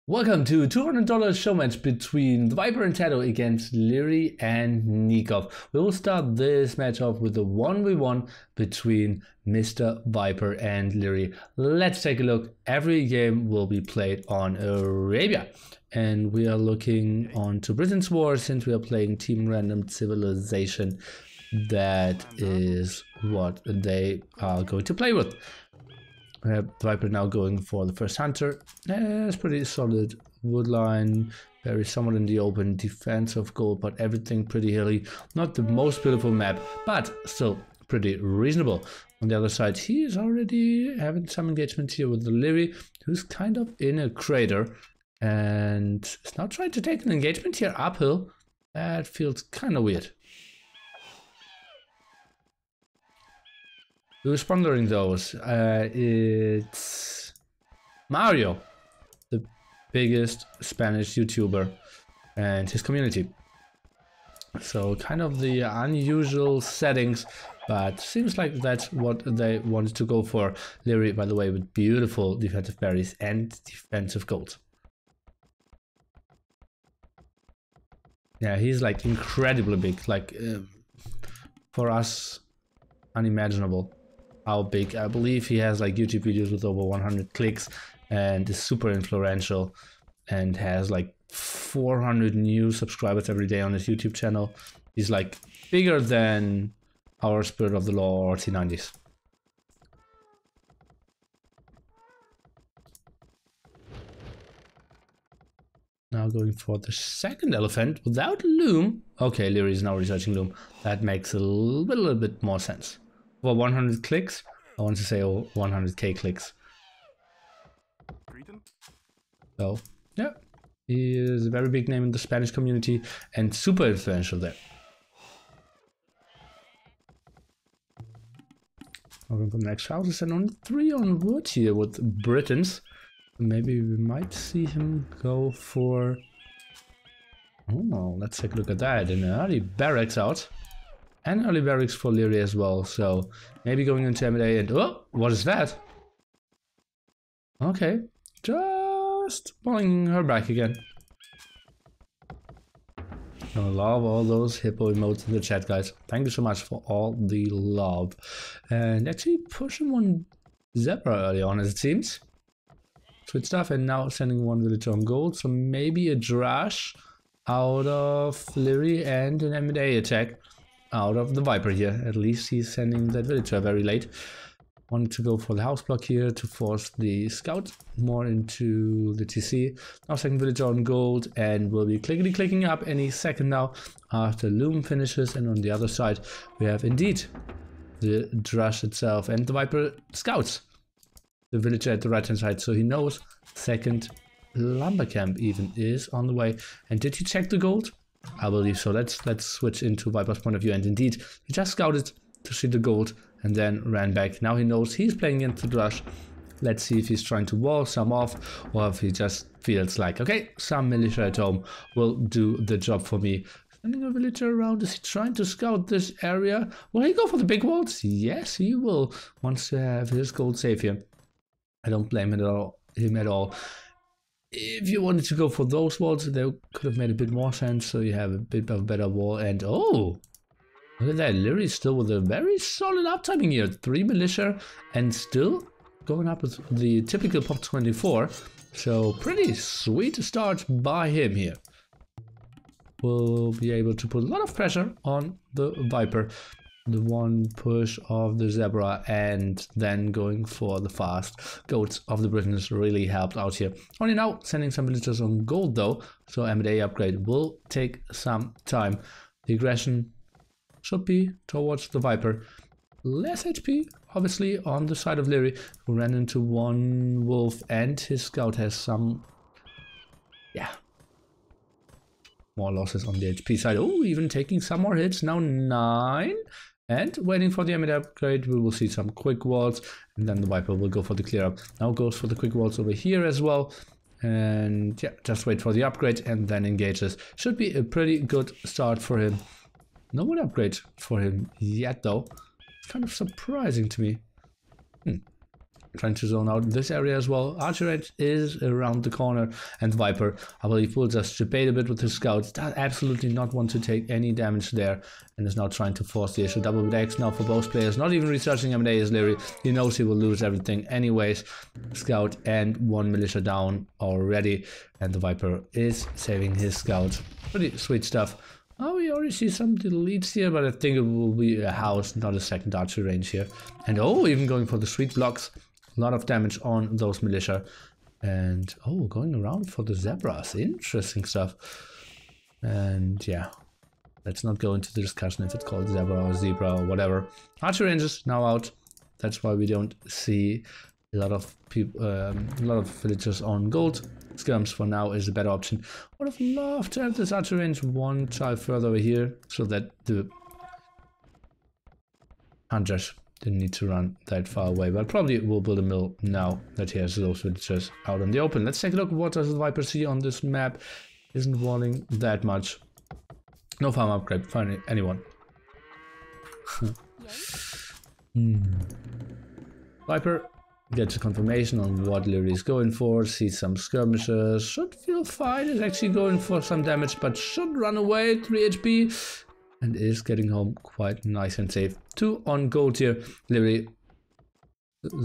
Welcome to $200 Showmatch between TheViper and Tato against Liereyy and Nikov. We will start this match off with a 1v1 between Mr. Viper and Liereyy. Let's take a look. Every game will be played on Arabia. And we are looking on to Britain's War since we are playing Team Random Civilization. That is what they are going to play with. We have Viper now going for the first hunter. It's pretty solid wood line, very somewhat in the open, defensive goal, but everything pretty hilly. Not the most beautiful map, but still pretty reasonable. On the other side, he is already having some engagement here with the Liereyy, who's kind of in a crater and is now trying to take an engagement here uphill. That feels kind of weird. Who's sponsoring those? It's Mario, the biggest Spanish YouTuber, and his community. So kind of the unusual settings, but seems like that's what they wanted to go for. Liereyy, by the way, with beautiful defensive berries and defensive gold. Yeah, he's like incredibly big, like for us, unimaginable. How big. I believe he has like YouTube videos with over 100 clicks and is super influential and has like 400 new subscribers every day on his YouTube channel. He's like bigger than our Spirit of the Law or T90s. Now going for the second elephant without loom. Okay, Liereyy is now researching loom. That makes a little bit more sense. For 100 clicks, I want to say 100k clicks. So, yeah, he is a very big name in the Spanish community and super influential there. Over for the next houses and only 3 on wood here with Britons. Maybe we might see him go for... Oh, let's take a look at that. An early barracks out. And early barracks for Liereyy as well, so maybe going into M&A and... Oh, what is that? Okay, just pulling her back again. I love all those hippo emotes in the chat, guys. Thank you so much for all the love. And actually pushing one zebra early on, as it seems. Sweet stuff, and now sending one villager on gold, so maybe a drash out of Liereyy and an M&A attack. Out of the Viper here. At least he's sending that villager very late. Wanted to go for the house block here to force the scout more into the TC. Now second villager on gold and will be clicking up any second now after loom finishes. And on the other side we have indeed the Drush itself and the Viper scouts the villager at the right hand side, so he knows second lumber camp even is on the way. And did he check the gold? I believe so. Let's switch into Viper's point of view, and indeed he just scouted to see the gold and then ran back. Now he knows he's playing into the rush. Let's see if he's trying to wall some off or if he just feels like, okay, some militia at home will do the job for me. Sending a villager around. Is he trying to scout this area? Will he go for the big walls? Yes, he will. Wants to have his gold safe here. I don't blame him at all. If you wanted to go for those walls, they could have made a bit more sense, so you have a bit of a better wall. And oh, look at that, Liereyy still with a very solid uptiming here. 3 militia and still going up with the typical pop 24. So pretty sweet start by him here. We'll be able to put a lot of pressure on the Viper. The one push of the zebra and then going for the fast goats of the Britons really helped out here. Only now sending some villagers on gold though, so M&A upgrade will take some time. The aggression should be towards the Viper. Less HP obviously on the side of Liereyy, who ran into one wolf and his scout has some, yeah, more losses on the HP side. Oh, even taking some more hits, now 9. And waiting for the M&A upgrade, we will see some quick walls, and then the Viper will go for the clear up. Now goes for the quick walls over here as well. And yeah, just wait for the upgrade and then engages. Should be a pretty good start for him. No wood upgrade for him yet though. It's kind of surprising to me. trying to zone out this area as well. Archer Edge is around the corner, and Viper, I believe, will just debate a bit with his scouts. Does absolutely not want to take any damage there, and is now trying to force the issue. Double X now for both players. Not even researching M&A is Liereyy. He knows he will lose everything anyways. Scout and one militia down already, and the Viper is saving his scout. Pretty sweet stuff. Oh, we already see some deletes here, but I think it will be a house, not a second archer range here. And oh, even going for the sweet blocks. A lot of damage on those militia. And oh, going around for the zebras. Interesting stuff. And yeah, let's not go into the discussion if it's called zebra or zebra or whatever. Archer ranges now out. That's why we don't see a lot of people, a lot of villagers on gold. Skirms for now is a better option. Would have loved to have this archer range one child further over here so that the hunters didn't need to run that far away. But probably will build a mill now that he has those villagers out in the open. Let's take a look. What does the Viper see on this map? Isn't walling that much. No farm upgrade. Find anyone. Viper gets a confirmation on what Liereyy is going for, sees some skirmishes, should feel fine, is actually going for some damage, but should run away, 3 HP, and is getting home quite nice and safe. 2 on gold here, Liereyy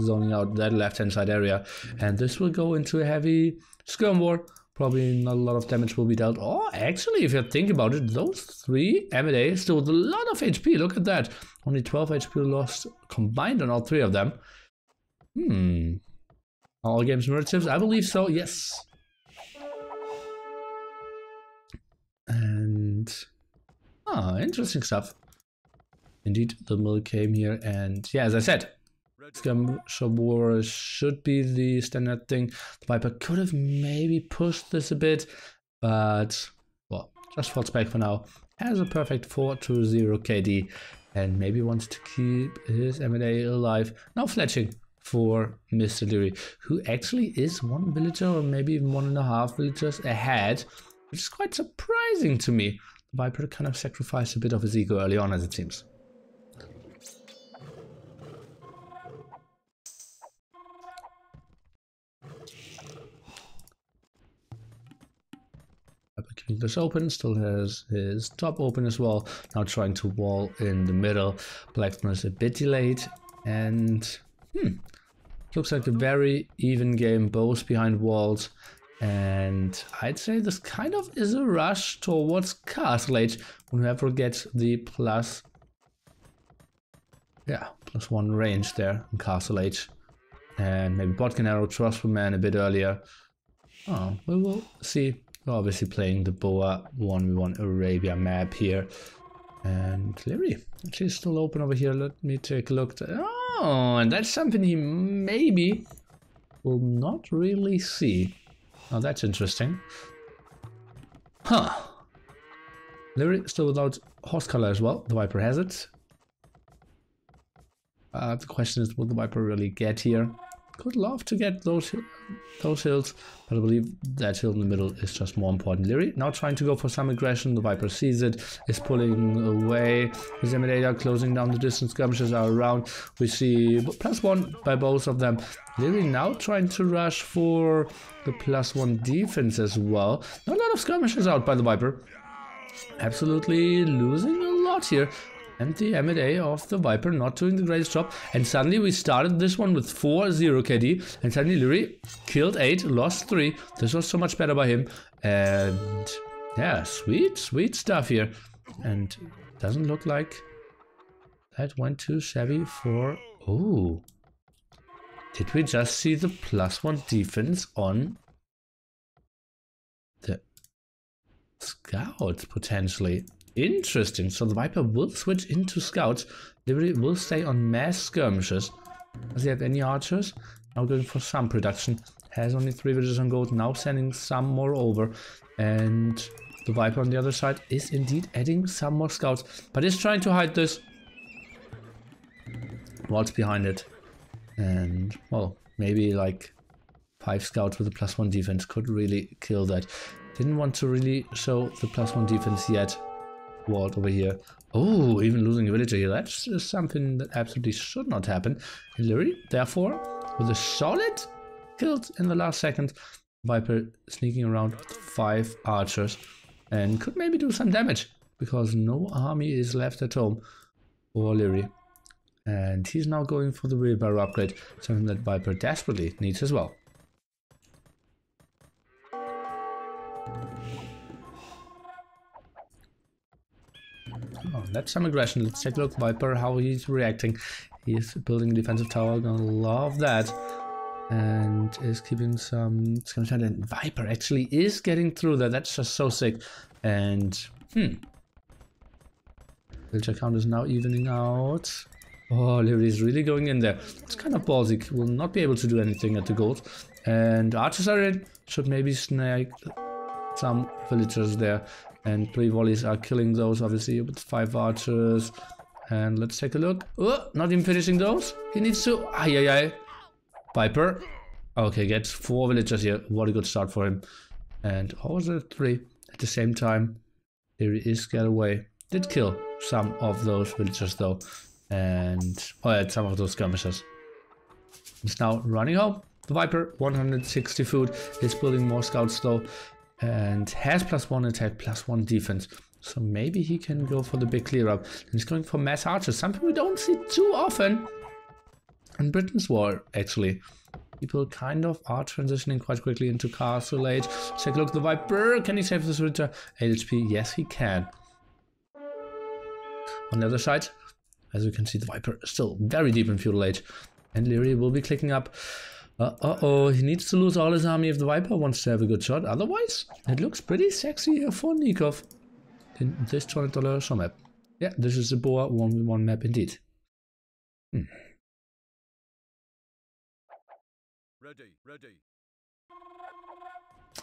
zoning out that left-hand side area, and this will go into a heavy skirm war. Probably not a lot of damage will be dealt. Oh, actually, if you think about it, those 3 M&A still with a lot of HP, look at that. Only 12 HP lost combined on all 3 of them. All games narratives? I believe so, yes. And interesting stuff. Indeed, the mill came here, and yeah, as I said, skirmish war should be the standard thing. The Viper could have maybe pushed this a bit, but well, just falls back for now. Has a perfect 4-0 KD, and maybe wants to keep his M&A alive. Now fletching for Mr. Liereyy, who actually is 1 villager or maybe even 1.5 villagers ahead, which is quite surprising to me. The Viper kind of sacrificed a bit of his ego early on, as it seems. Viper keeping this open, still has his top open as well. Now trying to wall in the middle. Blacksmith is a bit delayed, and looks like a very even game, both behind walls, and I'd say this kind of is a rush towards Castle Age. Whoever gets the +1 range there in Castle Age, and maybe Botkin Arrow Trustful Man a bit earlier. Oh, we will see. We're obviously playing the Boa 1v1 Arabia map here, and Liereyy actually still open over here. Let me take a look. Oh, and that's something he maybe will not really see. Oh, that's interesting. Liereyy still without horse color as well. The Viper has it. The question is, will the Viper really get here? Could love to get those hills, but I believe that hill in the middle is just more important. Liereyy now trying to go for some aggression. The Viper sees it, is pulling away. His M&A closing down the distance. Skirmishes are around. We see +1 by both of them. Liereyy now trying to rush for the +1 defense as well. Not a lot of skirmishes out by the Viper. Absolutely losing a lot here. And the M&A of the Viper not doing the greatest job. And suddenly we started this one with 4-0 KD. And suddenly Liereyy killed 8, lost 3. This was so much better by him. And yeah, sweet stuff here. And doesn't look like that went too shabby for... Oh. Did we just see the +1 defense on the scouts potentially? Interesting. So the Viper will switch into scouts. Liereyy will stay on mass skirmishes. Does he have any archers? Now going for some production. Has only 3 villages on gold. Now sending some more over. And the Viper on the other side is indeed adding some more scouts. But is trying to hide this. What's behind it? And, well, maybe like 5 scouts with a +1 defense could really kill that. Didn't want to really show the +1 defense yet. Walled over here. Oh, even losing a villager here. That's just something that absolutely should not happen. Liereyy, therefore, with a solid killed in the last second. Viper sneaking around with 5 archers and could maybe do some damage because no army is left at home for Liereyy. And he's now going for the wheelbarrow upgrade, something that Viper desperately needs as well. Oh, that's some aggression. Let's take a look, Viper, how he's reacting. He's building a defensive tower, gonna love that. And is keeping some skirmish. And Viper actually is getting through that. That's just so sick. And villager count is now evening out. Oh, Liereyy is really going in there. It's kind of ballsy. Will not be able to do anything at the gold. And archers are in. Should maybe snag some villagers there. And 3 volleys are killing those, obviously, with 5 archers. And let's take a look. Oh, not even finishing those. He needs to. Ay. Viper. Okay, gets 4 villagers here. What a good start for him. And also 3 at the same time. Liereyy is scared away. Did kill some of those villagers though. And some of those skirmishers. He's now running home. The Viper, 160 food, is building more scouts though. And has +1 attack, +1 defense. So maybe he can go for the big clear up. And he's going for mass archers, something we don't see too often in Britain's war, actually. People kind of are transitioning quite quickly into castle age. Take a look at the Viper. Can he save this villager? 8 HP, yes he can. On the other side, as you can see, the Viper is still very deep in feudal age. And Liereyy will be clicking up. He needs to lose all his army if the Viper wants to have a good shot. Otherwise, it looks pretty sexy here for Nikov in this $200 show map. Yeah, this is a Boa 1v1 map indeed. Ready.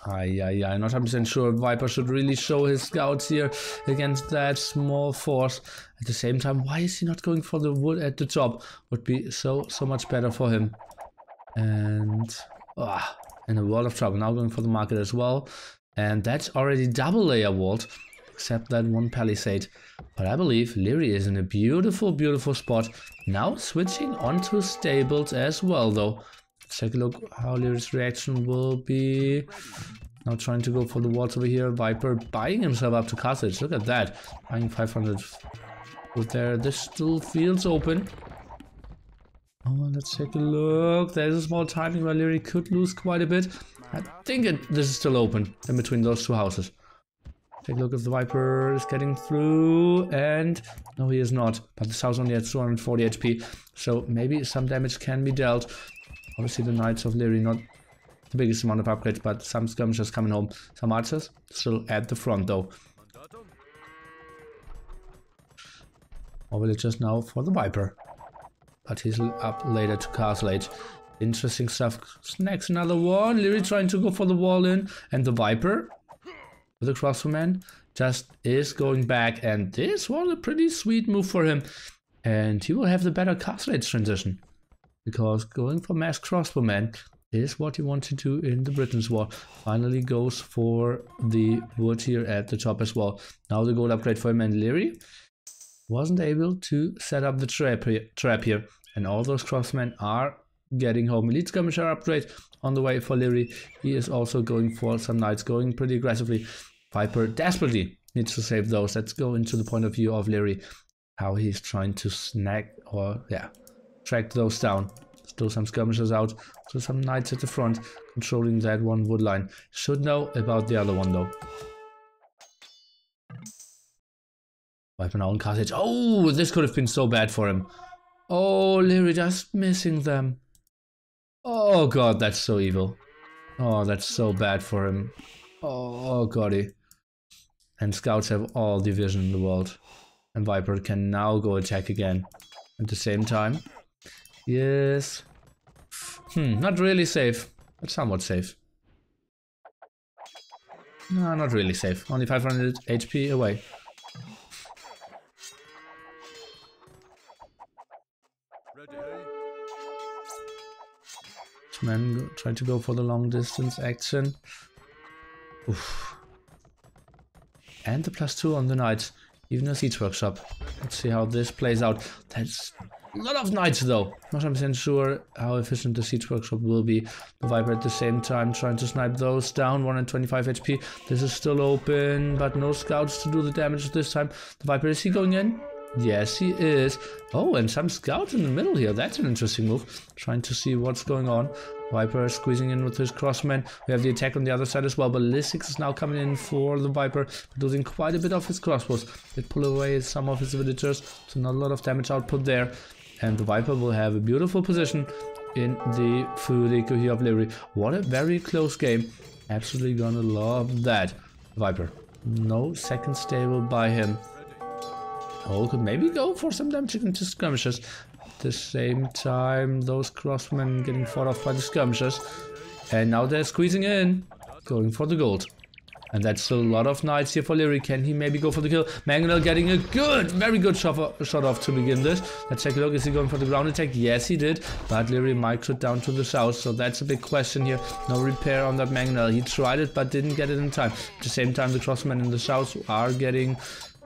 I'm not 100% sure Viper should really show his scouts here against that small force. At the same time, why is he not going for the wood at the top? Would be so much better for him. And in a world of trouble. Now going for the market as well. And that's already double layer walled, except that one palisade. But I believe Liereyy is in a beautiful spot. Now switching onto stables as well though. Let's take a look how Lierey's reaction will be. Now trying to go for the walls over here. Viper buying himself up to castle. Look at that. Buying 500 foot there. This still feels open. Oh, let's take a look. There's a small timing where Liereyy could lose quite a bit. I think this is still open in between those 2 houses. Take a look if the Viper is getting through. And no, he is not. But this house only has 240 HP. So maybe some damage can be dealt. Obviously the Knights of Liereyy not the biggest amount of upgrades, but some skirmishers coming home. Some archers still at the front though. More villagers now for the Viper. But he's up later to castle age. Interesting stuff. Snags another one. Liereyy trying to go for the wall in. And the Viper with the crossbowman just is going back. And this was a pretty sweet move for him. And he will have the better castle age transition. Because going for mass crossbowman is what you want to do in the Britain's war. Finally goes for the wood here at the top as well. Now the gold upgrade for him, and Liereyy wasn't able to set up the trap here. And all those crossmen are getting home. Elite skirmisher upgrade on the way for Liereyy. He is also going for some knights, going pretty aggressively. Viper desperately needs to save those. Let's go into the point of view of Liereyy. How he's trying to snag or track those down. Still some skirmishers out. So some knights at the front controlling that one wood line. Should know about the other one though. Viper now on castle. Oh, this could have been so bad for him. Oh, Liereyy just missing them. Oh god, that's so evil. Oh, that's so bad for him. Oh goddy. And scouts have all the vision in the world. And Viper can now go attack again. At the same time. Yes. Not really safe, but somewhat safe. No, not really safe. Only 500 HP away. Man trying to go for the long distance action. Oof. And the +2 on the knights. Even a siege workshop. Let's see how this plays out. That's A lot of knights though. Not 100% sure how efficient the siege workshop will be. The Viper at the same time trying to snipe those down. 125 HP. This is still open, but no scouts to do the damage this time. The Viper, is he going in? Yes, he is. Oh, and some scouts in the middle here. That's an interesting move. Trying to see what's going on. Viper squeezing in with his crossman. We have the attack on the other side as well. Ballistics is now coming in for the Viper, losing quite a bit of his crossbows. They pull away some of his villagers, so not a lot of damage output there. And the Viper will have a beautiful position in the food eco here of Liereyy. What a very close game. Absolutely gonna love that. Viper. No second stable by him. Oh, could maybe go for some damage into skirmishes. At the same time, those crossmen getting fought off by the skirmishers. And now they're squeezing in, going for the gold. And that's still a lot of knights here for Liereyy. Can he maybe go for the kill? Mangonel getting a very good shot off to begin this. Let's take a look. Is he going for the ground attack? Yes, he did. But Liereyy microed down to the south, so that's a big question here. No repair on that Mangonel. He tried it, but didn't get it in time. At the same time, the crossmen in the south are getting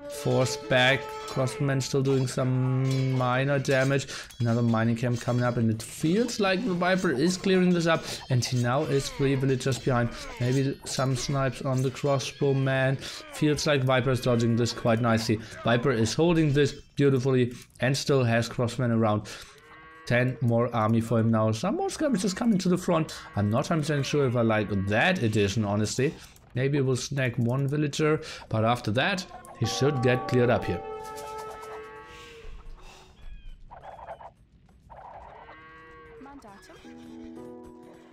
forced back. Crossman still doing some minor damage. Another mining camp coming up, and it feels like the Viper is clearing this up, and he now is 3 villagers behind. Maybe some snipes on the crossbow man. Feels like Viper is dodging this quite nicely. Viper is holding this beautifully and still has crossmen around. 10 more army for him now. Some more skirmishes coming to the front. I'm not 100% sure if I like that addition, honestly. Maybe we'll snag 1 villager, but after that, he should get cleared up here.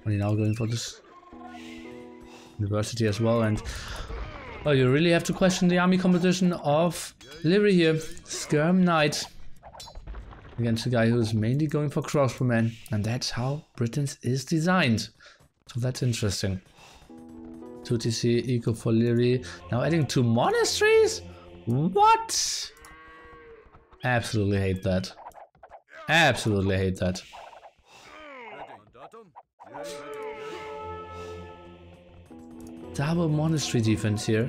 Only now going for this university as well, and well, you really have to question the army composition of Liereyy here. Skirm Knight against a guy who's mainly going for crossbowmen, and that's how Britain's is designed. So that's interesting. 2 TC eco for Liereyy. Now adding 2 monasteries? What? Absolutely hate that. Absolutely hate that. Double monastery defense here.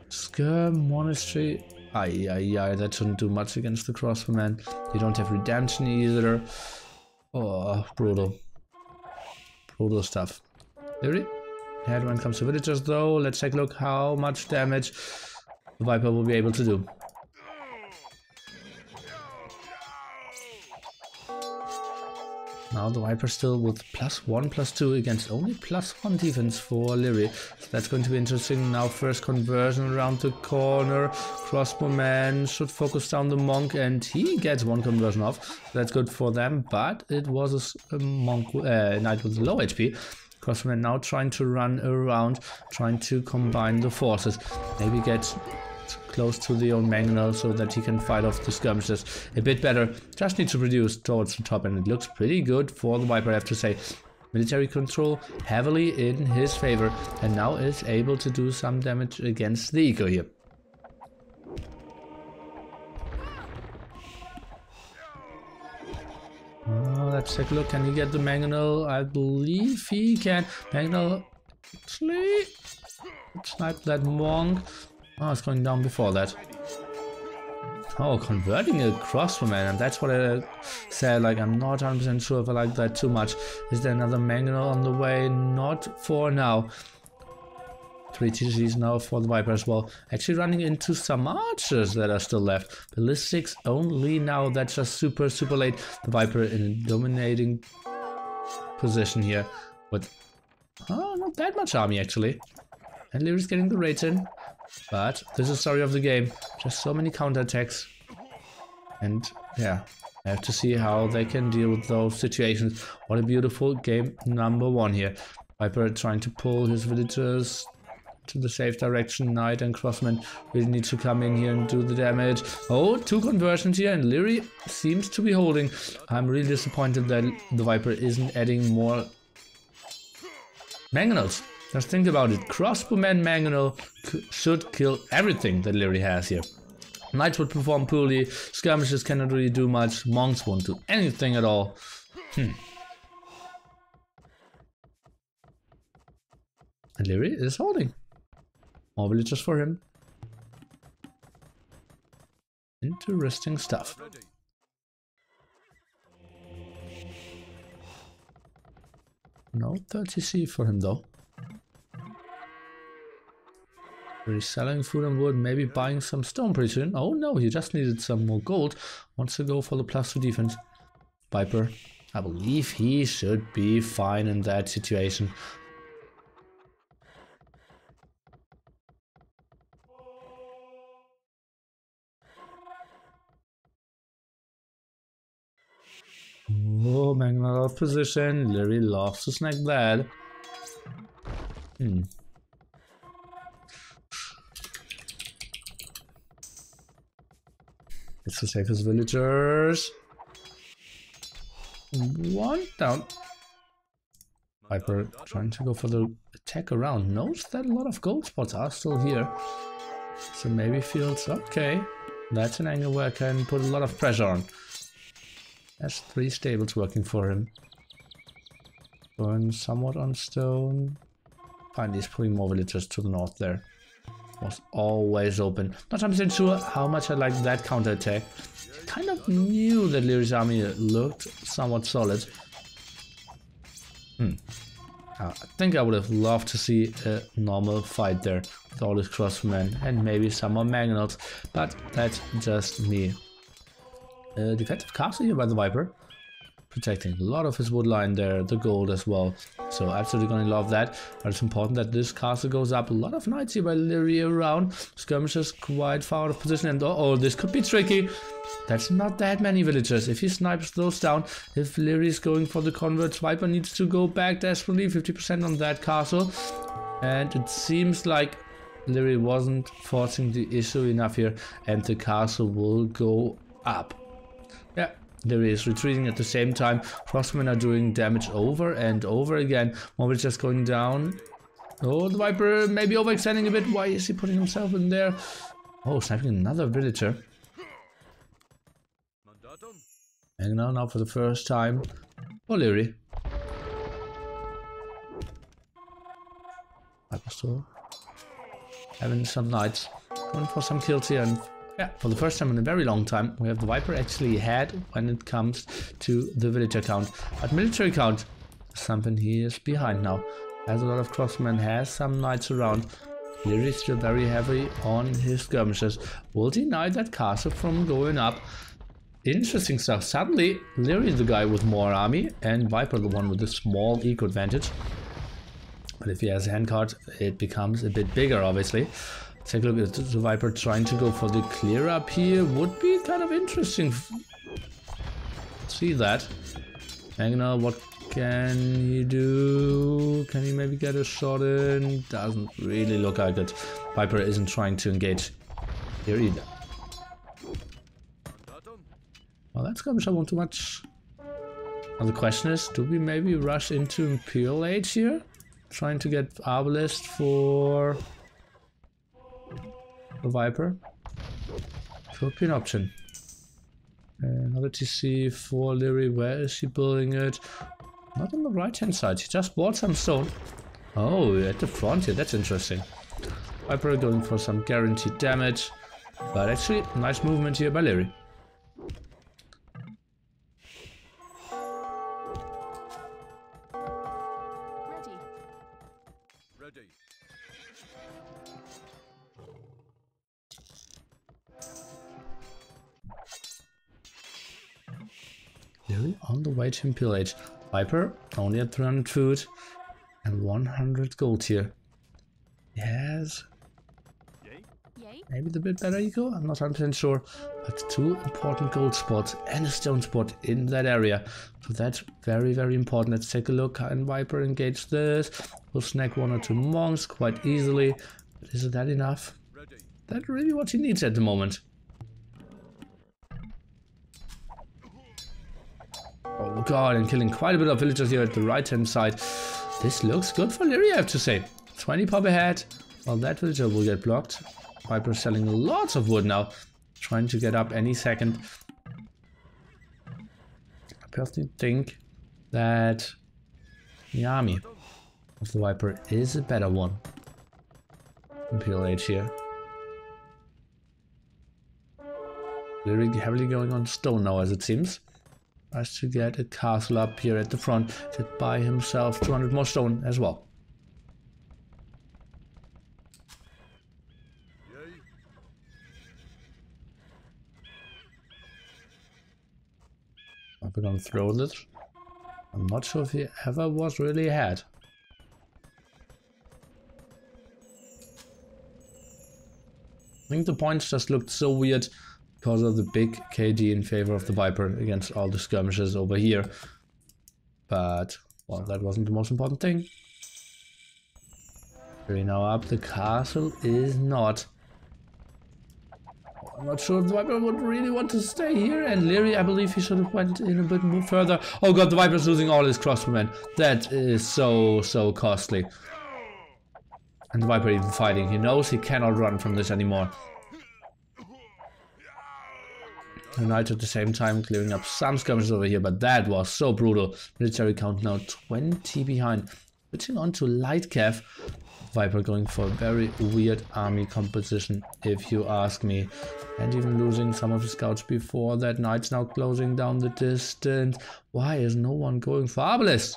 Skirm monastery. Ay, that shouldn't do much against the crossbowman. You don't have redemption either. Oh, brutal. Brutal stuff. Liereyy. Ahead when it comes to villagers though. Let's take a look how much damage the Viper will be able to do. Now the Viper still with +1, +2 against only +1 defense for Liereyy. So that's going to be interesting. Now first conversion around the corner. Crossbowman should focus down the monk, and he gets 1 conversion off. So that's good for them, but it was a knight with low HP. Crossbowman now trying to run around, trying to combine the forces. Maybe get close to the own Mangonel so that he can fight off the skirmishes a bit better. Just need to reduce towards the top, and it looks pretty good for the Viper, I have to say. Military control heavily in his favor, and now is able to do some damage against the eco here. Let's take a look. Can he get the Mangonel? I believe he can. Mangonel actually snipe that monk. Oh, it's going down before that. Oh, converting a crossbowman, and that's what I said. Like, I'm not 100% sure if I like that too much. Is there another Mangonel on the way? Not for now. 3 TCs now for the Viper as well. Actually running into some archers that are still left. Ballistics only now. That's just super late. The Viper in a dominating position here with not that much army actually. And Lierey's getting the raids in. But this is the story of the game. Just so many counterattacks. And yeah, I have to see how they can deal with those situations. What a beautiful game number 1 here. Viper trying to pull his villagers to the safe direction. Knight and crossman really need to come in here and do the damage. Oh, 2 conversions here, and Liereyy seems to be holding. I'm really disappointed that the Viper isn't adding more Mangonels. Just think about it. Crossbowman Mangonel should kill everything that Liereyy has here. Knights would perform poorly. Skirmishes cannot really do much. Monks won't do anything at all. And Liereyy is holding. More villagers for him. Interesting stuff. No 30C for him though. He's selling food and wood, maybe buying some stone pretty soon. Oh no, he just needed some more gold. Wants to go for the +2 defense. Viper, I believe he should be fine in that situation. Oh, Magna out of position. Liereyy loves to snag that. It's the safest villagers. One down. Viper trying to go for the attack around. Knows that a lot of gold spots are still here. So maybe feels okay. That's an angle where I can put a lot of pressure on. Has 3 stables working for him. Going somewhat on stone. Finally, he's putting more villagers to the north there. Was always open. Not 100% sure how much I like that counterattack. Kind of knew that Lierey's army looked somewhat solid. I think I would have loved to see a normal fight there with all his crossmen and maybe some more Magnals, but that's just me. Defensive castle here by the Viper. Protecting a lot of his wood line there, the gold as well. So absolutely gonna love that. But it's important that this castle goes up. A lot of knights here by Liereyy around. Skirmishers quite far out of position, and oh, this could be tricky. That's not that many villagers. If he snipes those down, if Liereyy is going for the converts, Viper needs to go back desperately. 50% on that castle. And it seems like Liereyy wasn't forcing the issue enough here, and the castle will go up. Yeah, Liereyy is retreating at the same time. Crossmen are doing damage over and over again. More villagers going down. Oh, the Viper maybe overextending a bit. Why is he putting himself in there? Oh, sniping another villager. And now for the first time. Oh, Liereyy. Viper still having some knights. Going for some kills here, and yeah, for the first time in a very long time, we have the Viper actually ahead when it comes to the villager count. But military count is something he is behind now. Has a lot of crossmen, has some knights around. Liereyy still very heavy on his skirmishers. Will deny that castle from going up. Interesting stuff. Suddenly, Liereyy the guy with more army, and Viper the one with the small eco advantage. But if he has a handcard, it becomes a bit bigger, obviously. Take a look at the Viper trying to go for the clear up here. Would be kind of interesting. See that. Magna, what can he do? Can he maybe get a shot in? Doesn't really look like it. Viper isn't trying to engage here either. Well, that's gonna show too much. Well, the question is, do we maybe rush into Imperial Age here? Trying to get Arbalest for the Viper. Could be an option. Another TC for Liereyy. Where is he building it? Not on the right hand side. He just bought some stone. Oh, at the front here. That's interesting. Viper going for some guaranteed damage. But actually, nice movement here by Liereyy. Liereyy on the way to Imperial Age. Viper only at 300 food and 100 gold here. Yes. Maybe the bit better eco? I'm not 100% sure. But 2 important gold spots and a stone spot in that area. So that's very, very important. Let's take a look. Can Viper engage this? We'll snag 1 or 2 monks quite easily. But is that enough? That's really what he needs at the moment. Oh god, and killing quite a bit of villagers here at the right hand side. This looks good for Liereyy, I have to say. 20 pop ahead. Well, that villager will get blocked. Viper selling lots of wood now. Trying to get up any second. I personally think that the army of the Viper is a better one. Imperial Age here. Liereyy heavily going on stone now, as it seems. Tries to get a castle up here at the front to buy himself 200 more stone as well. We're gonna throw this. I'm not sure if he ever was really ahead. I think the points just looked so weird because of the big KD in favor of the Viper against all the skirmishes over here. But, well, that wasn't the most important thing. We're now up. The castle is not. I'm not sure if the Viper would really want to stay here, and Liereyy, I believe he should have went in a bit more further. Oh god, the Viper's losing all his crossbowmen. That is so costly. And the Viper even fighting. He knows he cannot run from this anymore. The Knight at the same time clearing up some skirmishes over here, but that was so brutal. Military count now 20 behind. Switching on to light cav. Viper going for a very weird army composition, if you ask me. And even losing some of his scouts before that. Knight's now closing down the distance. Why is no one going for Arbalest?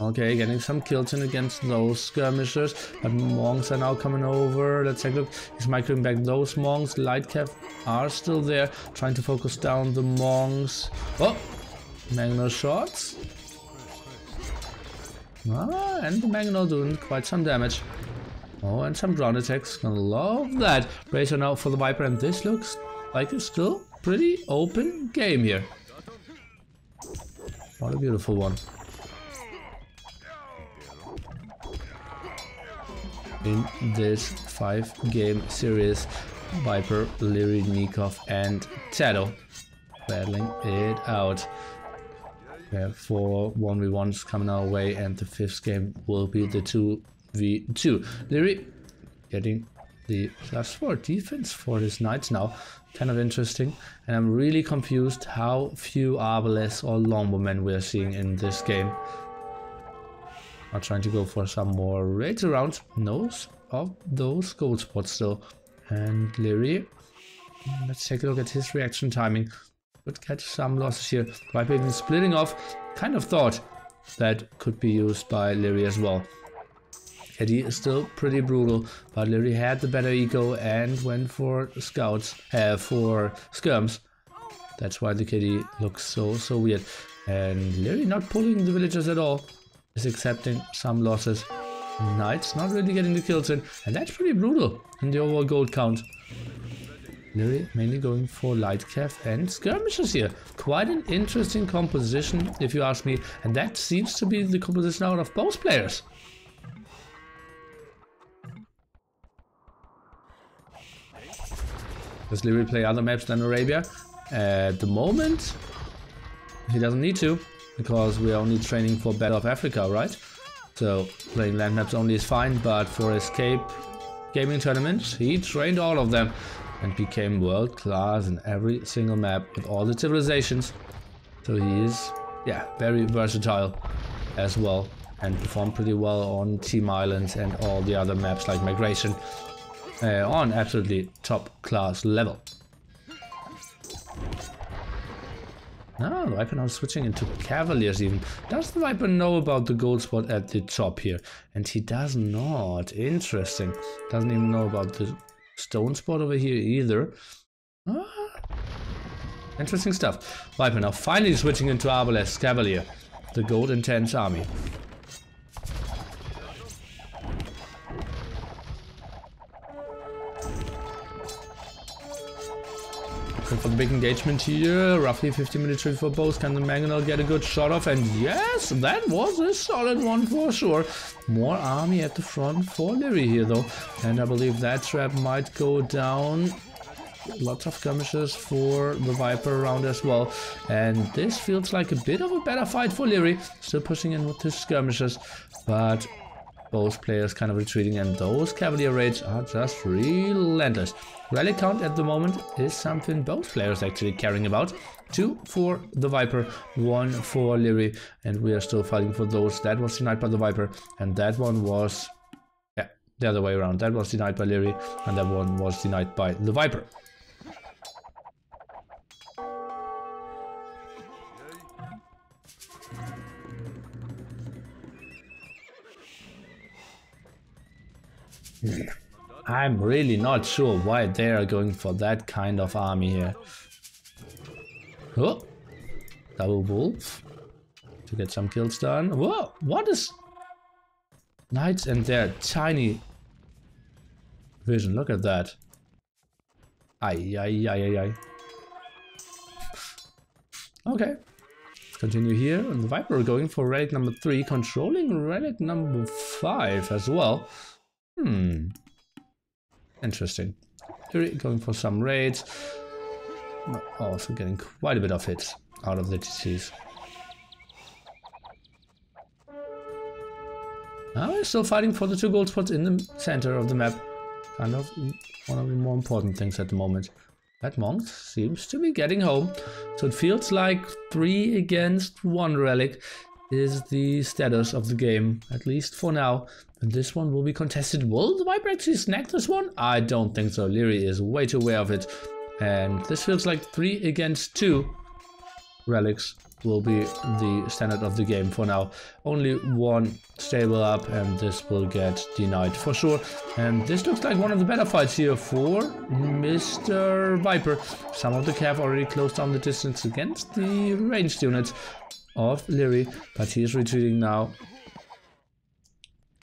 Okay, getting some kills in against those skirmishers, but monks are now coming over. Let's take a look. He's microing back those monks. Light cav are still there, trying to focus down the monks. Oh! Magno shots. Ah, and the Magno doing quite some damage. Oh, and some ground attacks. Gonna love that. Bracer now for the Viper, and this looks like a still pretty open game here. What a beautiful one. In this 5-game series, Viper, Liereyy, Nikov, and Tato battling it out. We have 4 1v1s coming our way, and the 5th game will be the 2v2. Liereyy getting the +4 defense for his knights now. Kind of interesting. And I'm really confused how few Arbalests or Longbowmen we're seeing in this game. I'm trying to go for some more raids around. Nose of those gold spots still. And Liereyy, let's take a look at his reaction timing. Could get some losses here. Viper even splitting off. Kind of thought that could be used by Liereyy as well. KD is still pretty brutal, but Liereyy had the better eco and went for scouts, for skirms. That's why the KD looks so weird. And Liereyy not pulling the villagers at all. Is accepting some losses. Knights not really getting the kills in, and that's pretty brutal in the overall gold count. Liereyy mainly going for light cav and skirmishes here. Quite an interesting composition, if you ask me, and that seems to be the composition out of both players. Does Liereyy play other maps than Arabia? At the moment, he doesn't need to, because we're only training for Battle of Africa, right? So playing land maps only is fine, but for escape gaming tournaments, he trained all of them and became world class in every single map with all the civilizations. So he is, yeah, very versatile as well, and performed pretty well on Team Islands and all the other maps like Migration on absolutely top class level. Now the Viper now switching into Cavaliers even. Does the Viper know about the gold spot at the top here? And he does not. Interesting. Doesn't even know about the stone spot over here either. Interesting stuff. Viper now finally switching into Arbalest Cavalier, the gold intense army. For the big engagement here, roughly 50 military for both. Can the Mangonel get a good shot off? And yes, that was a solid one for sure. More army at the front for Liereyy here though, and I believe that trap might go down. Lots of skirmishes for the Viper around as well, and this feels like a bit of a better fight for Liereyy. Still pushing in with his skirmishes, but both players kind of retreating, and those Cavalier raids are just relentless. Rally count at the moment is something both players actually caring about. 2 for the Viper, 1 for Liereyy, and we are still fighting for those. That was denied by the Viper, and that one was, yeah, the other way around. That was denied by Liereyy, and that one was denied by TheViper. I'm really not sure why they are going for that kind of army here. Oh, double wolf to get some kills done. Whoa, what is knights and their tiny vision? Look at that. Ay, ay, ay, ay, ay. Okay, let's continue here. And the Viper going for relic number 3, controlling relic number 5 as well. Interesting. Here going for some raids. Also getting quite a bit of hits out of the TCs. Now we're still fighting for the 2 gold spots in the center of the map. Kind of one of the more important things at the moment. That monk seems to be getting home. So it feels like 3 against 1 relic is the status of the game, at least for now. And this one will be contested. Will the Viper actually snag this one? I don't think so. Liereyy is way too aware of it. And this feels like 3 against 2 relics will be the standard of the game for now. Only 1 stable up, and this will get denied for sure. And this looks like one of the better fights here for Mr. Viper. Some of the cav already closed down the distance against the ranged units of Liereyy, but he is retreating now.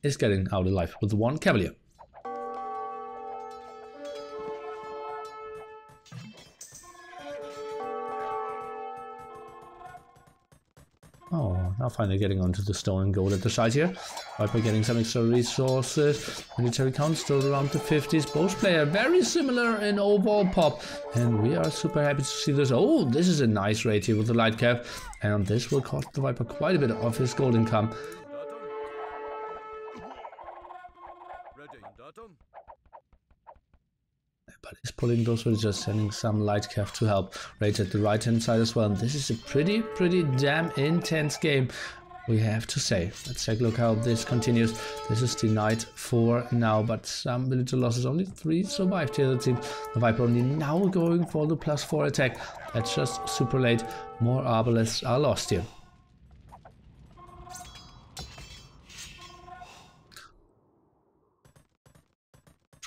Is getting out alive with 1 cavalier. Oh, now finally getting onto the stone and gold at the side here. Viper getting some extra resources. Military count still around the 50s. Both players very similar in overall pop. And we are super happy to see this. Oh, this is a nice raid here with the light cap. And this will cost the Viper quite a bit of his gold income. But he's pulling those villagers, sending some light cav to help. Raids at the right hand side as well. And this is a pretty damn intense game, we have to say. Let's take a look how this continues. This is denied for now, but some villager losses. Only 3 survived here, it seems. The Viper only now going for the +4 attack. That's just super late. More arbalests are lost here.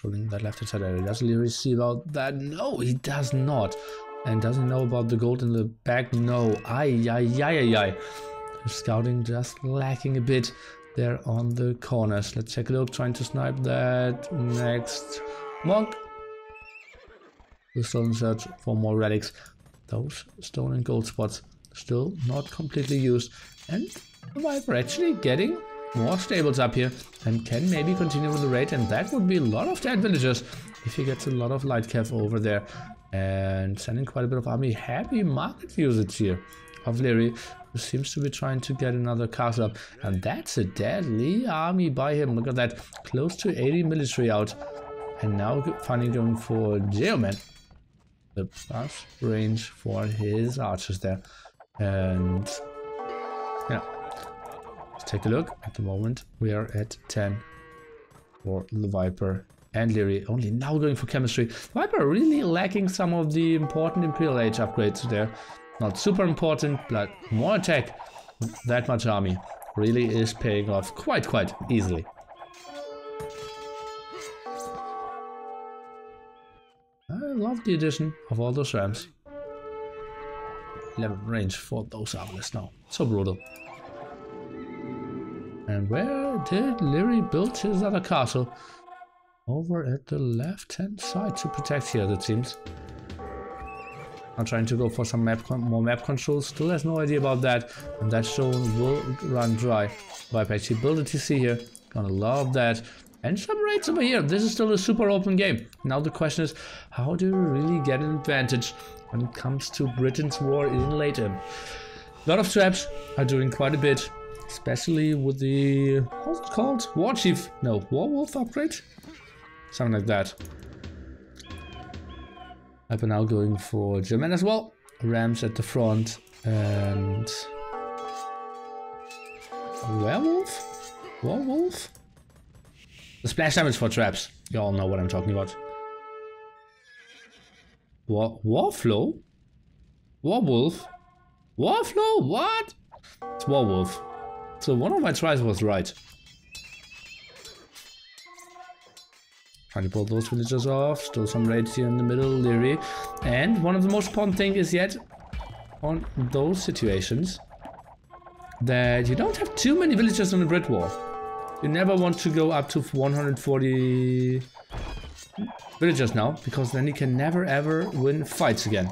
Controlling that left hand side area. Does Liereyy see about that? No, he does not. And doesn't know about the gold in the back? No. Ay, ay, ay, ay, ay. Scouting just lacking a bit there on the corners. Let's take a look, trying to snipe that next monk. We're still in search for more relics. Those stone and gold spots still not completely used. And the Viper actually getting more stables up here and can maybe continue with the raid, and that would be a lot of dead villagers if he gets a lot of light cav over there and sending quite a bit of army. Happy market usage here of Liereyy, who seems to be trying to get another castle up, and that's a deadly army by him. Look at that, close to 80 military out, and now finally going for Geoman, the plus range for his archers there. And yeah, let's take a look. At the moment we are at 10 for the Viper and Liereyy, only now going for chemistry. Viper really lacking some of the important Imperial Age upgrades there. Not super important, but more attack with that much army really is paying off quite easily. I love the addition of all those rams. 11 range for those armless now. So brutal. And where did Liereyy build his other castle? Over at the left hand side to protect here, it seems. I'm trying to go for some more map controls. Still has no idea about that. And that stone will run dry. Viper actually build a TC here. Gonna love that. And some raids over here. This is still a super open game. Now the question is, how do you really get an advantage when it comes to Britain's war in late game? A lot of traps are doing quite a bit. Especially with the, what's it called? War Chief? No, Warwolf upgrade? Something like that. Viper now going for German as well. Rams at the front and werewolf? Warwolf? The splash damage for traps. You all know what I'm talking about. Warflow? Warwolf? Warflow? What? It's Warwolf. So one of my tries was right. Trying to pull those villagers off. Still some raids here in the middle, Liereyy. And one of the most important things is yet on those situations that you don't have too many villagers on the grid wall. You never want to go up to 140 villagers now, because then you can never ever win fights again.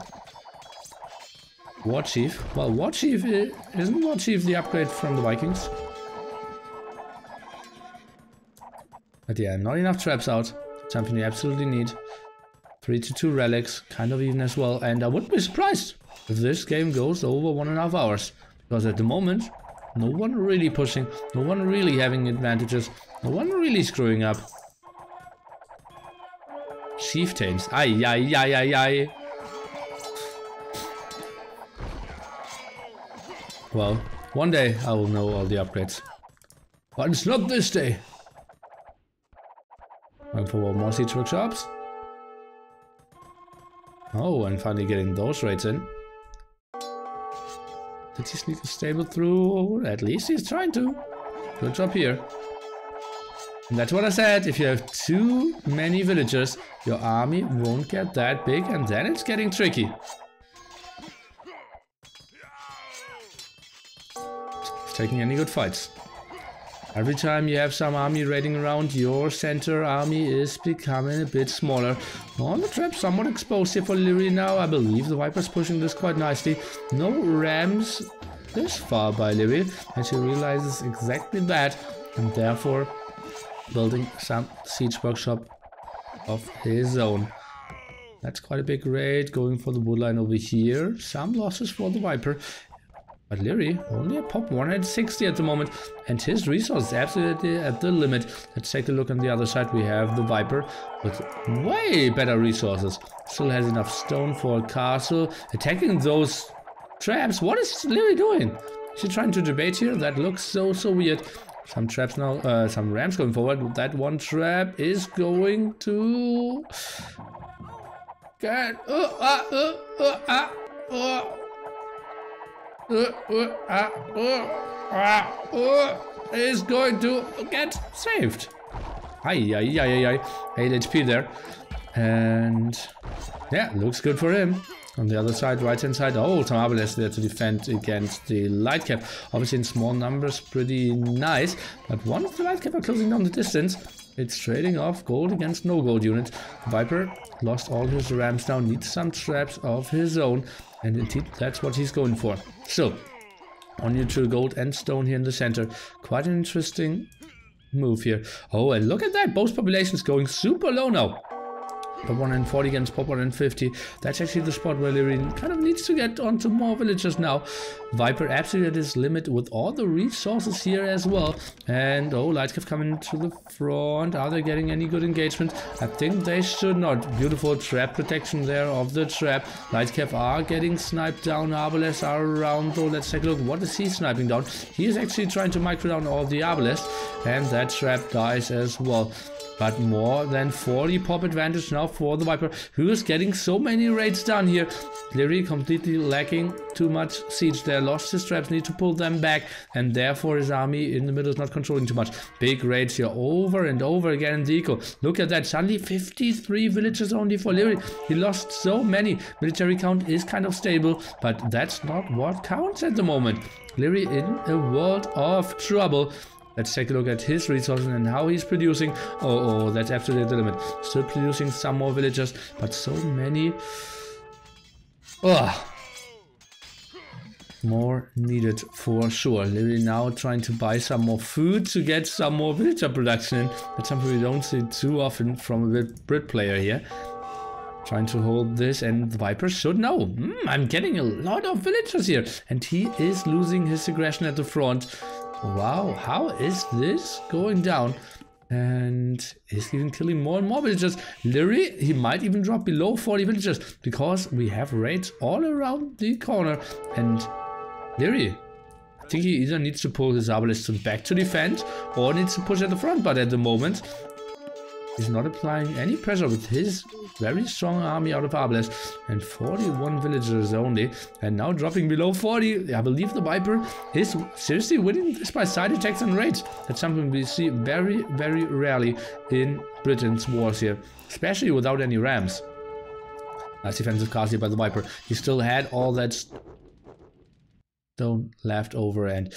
War Chief. Well, War Chief isn't War Chief the upgrade from the Vikings? But yeah, not enough traps out. Something you absolutely need. 3-2 relics, kind of even as well. And I wouldn't be surprised if this game goes over 1.5 hours. Because at the moment, no one really pushing, no one really having advantages, no one really screwing up. Chieftains. Ay, ay, ay, ay, ay. Well, one day I will know all the upgrades. But it's not this day. Going for more siege workshops. Oh, and finally getting those raids in. Did he sneak a stable through? At least he's trying to. Good job here. And that's what I said. If you have too many villagers, your army won't get that big, and then it's getting tricky. It's taking any good fights. Every time you have some army raiding around, your center army is becoming a bit smaller. On the trap, somewhat exposed here for Liereyy now. I believe the Viper's pushing this quite nicely. No rams this far by Liereyy, and she realizes exactly that, and therefore building some siege workshop of his own. That's quite a big raid, going for the woodline over here. Some losses for the Viper. But Liereyy only a pop 160 at the moment, and his resources absolutely at the limit. Let's take a look on the other side. We have the Viper with way better resources. Still has enough stone for a castle. Attacking those traps. What is Liereyy doing? Is she trying to debate here? That looks so weird. Some traps now, some rams going forward. That one trap is going to get is going to get saved. Ay, ay, ay, ay, ay. 8 HP there. And yeah, looks good for him. On the other side, right hand side, oh, some Arbalest there to defend against the light cap. Obviously in small numbers, pretty nice. But one of the light cap are closing down the distance. It's trading off gold against no gold units. Viper lost all his rams now, needs some traps of his own. And indeed, that's what he's going for. So, on neutral gold and stone here in the center. Quite an interesting move here. Oh, and look at that. Both populations going super low now. Pop 140 against Pop 150. That's actually the spot where Liereyy kind of needs to get onto more villagers now. Viper absolutely at his limit with all the resources here as well. And oh, Lightcap coming to the front. Are they getting any good engagement? I think they should not. Beautiful trap protection there of the trap. Lightcap are getting sniped down. Arbalest are around though. Let's take a look. What is he sniping down? He is actually trying to micro down all the Arbalest. And that trap dies as well. But more than 40 pop advantage now for the Viper, who is getting so many raids done here. Liereyy completely lacking too much siege there. Lost his traps, need to pull them back, and therefore his army in the middle is not controlling too much. Big raids here over and over again in the eco. Look at that, suddenly 53 villages only for Liereyy. He lost so many. Military count is kind of stable, but that's not what counts at the moment. Liereyy in a world of trouble. Let's take a look at his resources and how he's producing. Oh, that's absolutely the limit. Still producing some more villagers, but so many. More needed for sure. Liereyy now trying to buy some more food to get some more villager production in. That's something we don't see too often from a Brit player here. Trying to hold this, and the Viper should know. I'm getting a lot of villagers here, and he is losing his aggression at the front. Wow, how is this going down? And he's even killing more and more villagers. Liereyy, he might even drop below 40 villagers because we have raids all around the corner. And Liereyy, I think he either needs to pull his Arbalest back to defend or needs to push at the front. But at the moment, He's not applying any pressure with his very strong army out of Arbalest. And 41 villagers only. And now dropping below 40. I believe the Viper is seriously winning this by side attacks and raids. That's something we see very, very rarely in Britain's wars here. Especially without any rams. Nice defensive cast here by the Viper. He still had all that stone left over. And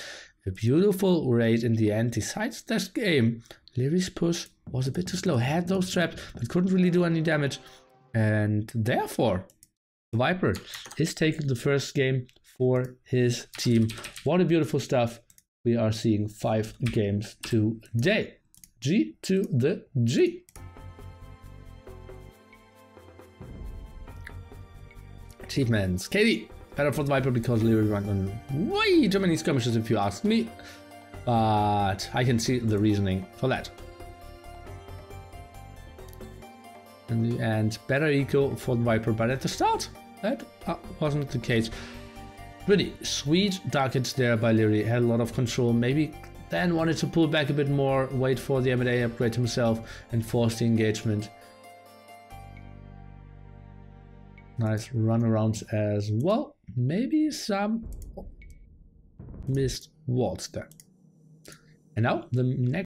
a beautiful raid in the end. Decides this game. Lierey's push was a bit too slow. Had those traps, but couldn't really do any damage. And therefore, the Viper is taking the first game for his team. What a beautiful stuff. We are seeing 5 games today. G to the G. Achievements. KD. Better for the Viper because Liereyy ran on way too many skirmishes if you ask me. But I can see the reasoning for that. In the end, better eco for the Viper, but at the start, that wasn't the case. Pretty sweet dark hits there by Liereyy. Had a lot of control. Maybe then wanted to pull back a bit more, wait for the M&A upgrade himself, and force the engagement. Nice runarounds as well. Maybe some missed walls there. And now the next